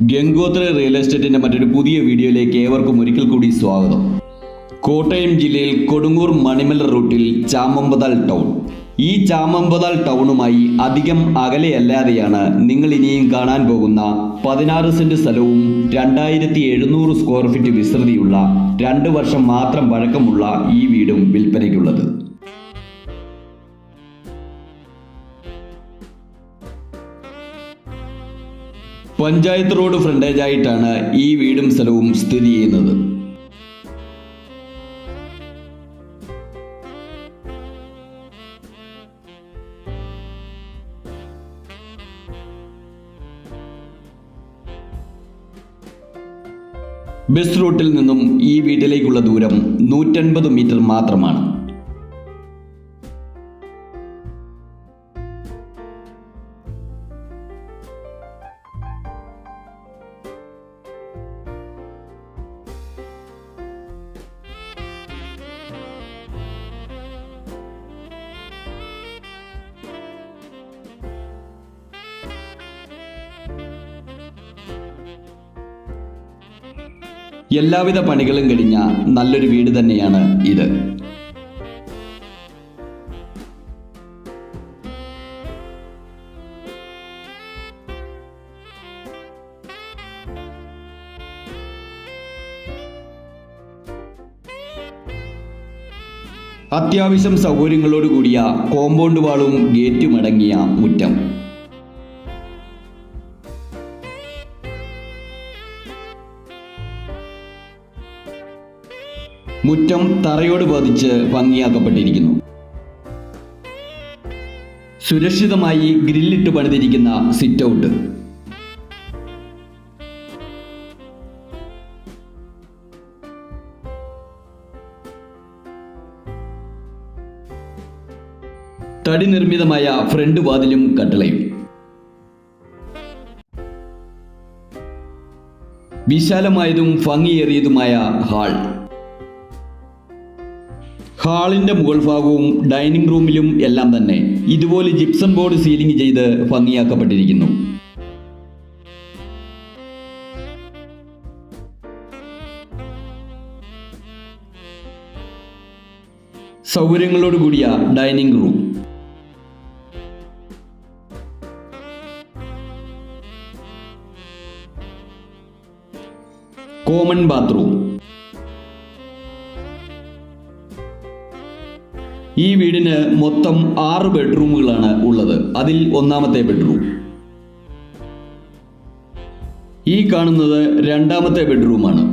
Gangotri real എസ്റ്റേറ്റിന്റെ മറ്റൊരു പുതിയ വീഡിയോയിലേക്ക് ഏവർക്കും ഒരിക്കൽ കൂടി സ്വാഗതം. കോട്ടയം ജില്ലയിൽ കൊടുങ്ങൂർ മണിമല റൂട്ടിൽ ചാമമ്പതാൽ ടൗൺ. ഈ ചാമമ്പതാൽ ടൗണുമായി അധികം അകലെയല്ലാതെയാണ് നിങ്ങൾ ഇനിയും കാണാൻ പോകുന്ന 16 സെന്റ് സ്ഥലവും 2700 സ്ക്വയർ ഫീറ്റ് വിസ്തൃതിയുള്ള 2 വർഷം മാത്രം പഴക്കമുള്ള ഈ വീടും വിൽപ്പനയ്ക്കുള്ളത്. പഞ്ചായത്ത് റോഡ് ഫ്രണ്ടേജായിട്ടാണ് ഈ വീടും സ്ഥലവും സ്ഥിതി ചെയ്യുന്നത്. ബസ് റൂട്ടിൽ നിന്നും ഈ വീട്ടിലേക്കുള്ള ദൂരം 150 മീറ്റർ മാത്രമാണ്. എല്ലാവിധ പണികളും കഴിഞ്ഞ നല്ലൊരു വീട് തന്നെയാണ് ഇത്. അത്യാവശ്യം സൗകര്യങ്ങളോട് കൂടിയ കോമ്പൗണ്ട് വാളും ഗേറ്റും അടങ്ങിയ മുറ്റം. മുറ്റം തറയോട് പതിച്ച് ഭംഗിയാക്കപ്പെട്ടിരിക്കുന്നു. സുരക്ഷിതമായി ഗ്രില്ലിട്ട് പണിതിരിക്കുന്ന സിറ്റ് ഔട്ട്. തടി നിർമ്മിതമായ ഫ്രണ്ട് വാതിലും കട്ടളയും. വിശാലമായതും ഭംഗിയേറിയതുമായ ഹാൾ. ഹാളിന്റെ മുകൾ ഭാഗവും ഡൈനിങ് റൂമിലും എല്ലാം തന്നെ ഇതുപോലെ ജിപ്സം ബോർഡ് സീലിംഗ് ചെയ്ത് ഭംഗിയാക്കപ്പെട്ടിരിക്കുന്നു. സൗകര്യങ്ങളോട് കൂടിയ ഡൈനിങ് റൂം. Common bathroom. ഈ വീടിന് മൊത്തം 6 ബെഡ്റൂമുകളാണ് ഉള്ളത്. അതിൽ ഒന്നാമത്തെ ബെഡ്റൂം. ഈ കാണുന്നത് രണ്ടാമത്തെ ബെഡ്റൂമാണ്.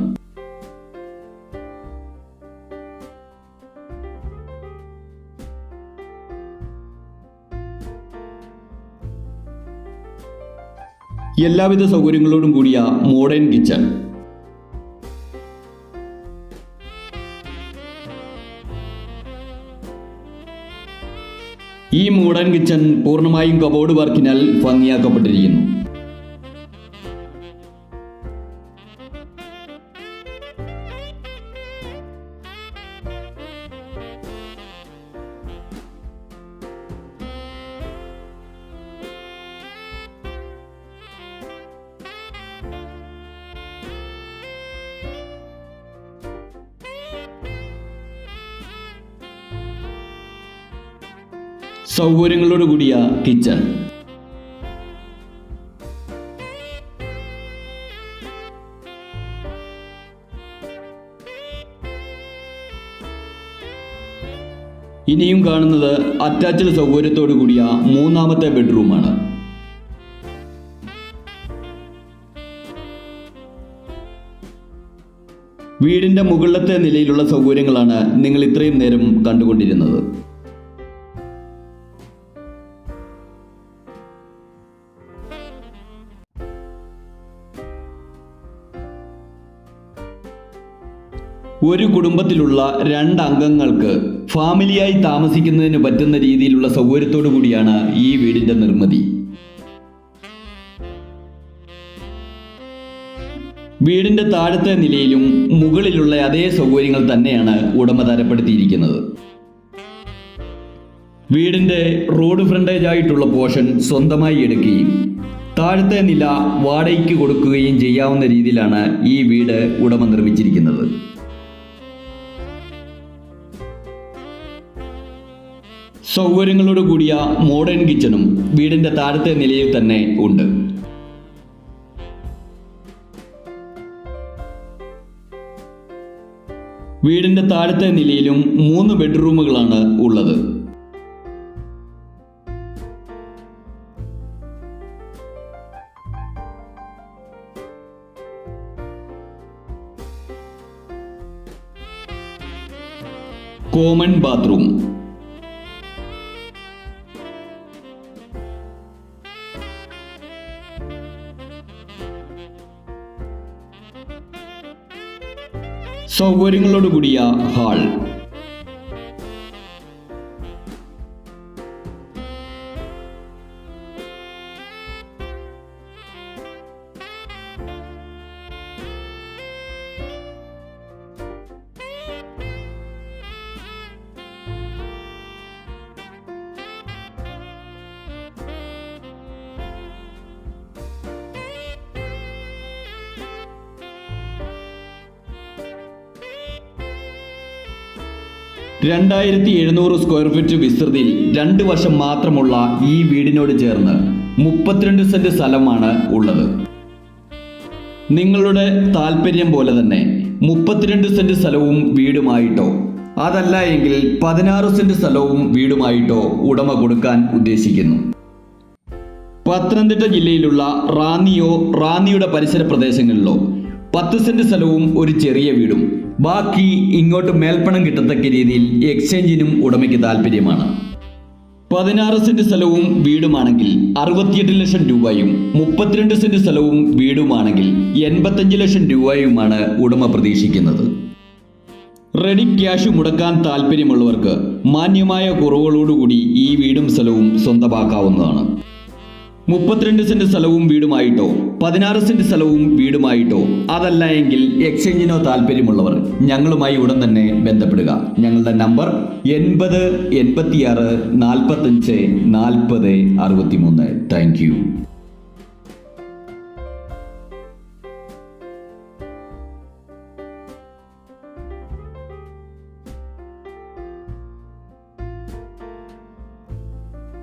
എല്ലാവിധ സൗകര്യങ്ങളോടും കൂടിയ മോഡേൺ കിച്ചൺ. ഈ മോഡേൺ കിച്ചൺ പൂർണ്ണമായും കബോർഡ് വർക്കിനാൽ ഭംഗിയാക്കപ്പെട്ടിരിക്കുന്നു. സൗകര്യങ്ങളോട് കൂടിയ കിച്ചൺ. ഇനിയും കാണുന്നത് അറ്റാച്ച്ഡ് സൗകര്യത്തോടു കൂടിയ മൂന്നാമത്തെ ബെഡ്റൂമാണ്. വീടിന്റെ മുകളിലത്തെ നിലയിലുള്ള സൗകര്യങ്ങളാണ് നിങ്ങൾ ഇത്രയും നേരം കണ്ടുകൊണ്ടിരുന്നത്. ഒരു കുടുംബത്തിലുള്ള 2 അംഗങ്ങൾക്ക് ഫാമിലിയായി താമസിക്കുന്നതിന് പറ്റുന്ന രീതിയിലുള്ള സൗകര്യത്തോടു കൂടിയാണ് ഈ വീടിന്റെ നിർമ്മിതി. വീടിന്റെ താഴത്തെ നിലയിലും മുകളിലുള്ള അതേ സൗകര്യങ്ങൾ തന്നെയാണ് ഉടമ തരപ്പെടുത്തിയിരിക്കുന്നത്. വീടിന്റെ റോഡ് ഫ്രണ്ടേജ് ആയിട്ടുള്ള പോർഷൻ സ്വന്തമായി എടുക്കുകയും താഴത്തെ നില വാടകയ്ക്ക് കൊടുക്കുകയും ചെയ്യാവുന്ന രീതിയിലാണ് ഈ വീട് ഉടമ നിർമ്മിച്ചിരിക്കുന്നത്. സൗകര്യങ്ങളോട് കൂടിയ മോഡേൺ കിച്ചണും വീടിന്റെ താഴത്തെ നിലയിൽ തന്നെ ഉണ്ട്. വീടിന്റെ താഴത്തെ നിലയിലും 3 ബെഡ്റൂമുകളാണ് ഉള്ളത്. Common bathroom. സൗകര്യങ്ങളോടുകൂടിയ ഹാൾ. (2700 സ്ക്വയർ ഫീറ്റ് വിസ്തൃതിയിൽ 2 വശം മാത്രമുള്ള ഈ വീടിനോട് ചേർന്ന് 32 സെന്റ് സ്ഥലമാണ് ഉള്ളത്. നിങ്ങളുടെ താല്പര്യം പോലെ തന്നെ 32 സെന്റ് സ്ഥലവും വീടുമായിട്ടോ അതല്ല എങ്കിൽ 16 സെന്റ് സ്ഥലവും വീടുമായിട്ടോ ഉടമ കൊടുക്കാൻ ഉദ്ദേശിക്കുന്നു. പത്തനംതിട്ട ജില്ലയിലുള്ള റാന്നിയോ റാന്നിയുടെ പരിസര പ്രദേശങ്ങളിലോ 10 സെന്റ് സ്ഥലവും ഒരു ചെറിയ വീടും ബാക്കി ഇങ്ങോട്ട് മേൽപ്പണം കിട്ടത്തക്ക രീതിയിൽ എക്സ്ചേഞ്ചിനും ഉടമയ്ക്ക് താല്പര്യമാണ്. 16 സെന്റ് സ്ഥലവും വീടുമാണെങ്കിൽ 68 ലക്ഷം രൂപയും 32 സെന്റ് സ്ഥലവും വീടുമാണെങ്കിൽ 85 ലക്ഷം രൂപയുമാണ് ഉടമ പ്രതീക്ഷിക്കുന്നത്. റെഡി ക്യാഷ് മുടക്കാൻ താല്പര്യമുള്ളവർക്ക് മാന്യമായ കുറവുകളോടുകൂടി ഈ വീടും സ്ഥലവും സ്വന്തമാക്കാവുന്നതാണ്. 32 സെന്റ് സ്ഥലവും വീടുമായിട്ടോ 16 സെന്റ് സ്ഥലവും വീടുമായിട്ടോ അതല്ല എങ്കിൽ എക്സ്ചേഞ്ചിനോ താല്പര്യമുള്ളവർ ഞങ്ങളുമായി ഉടൻ തന്നെ ബന്ധപ്പെടുക. ഞങ്ങളുടെ നമ്പർ 80 86 45 40 63. Thank you.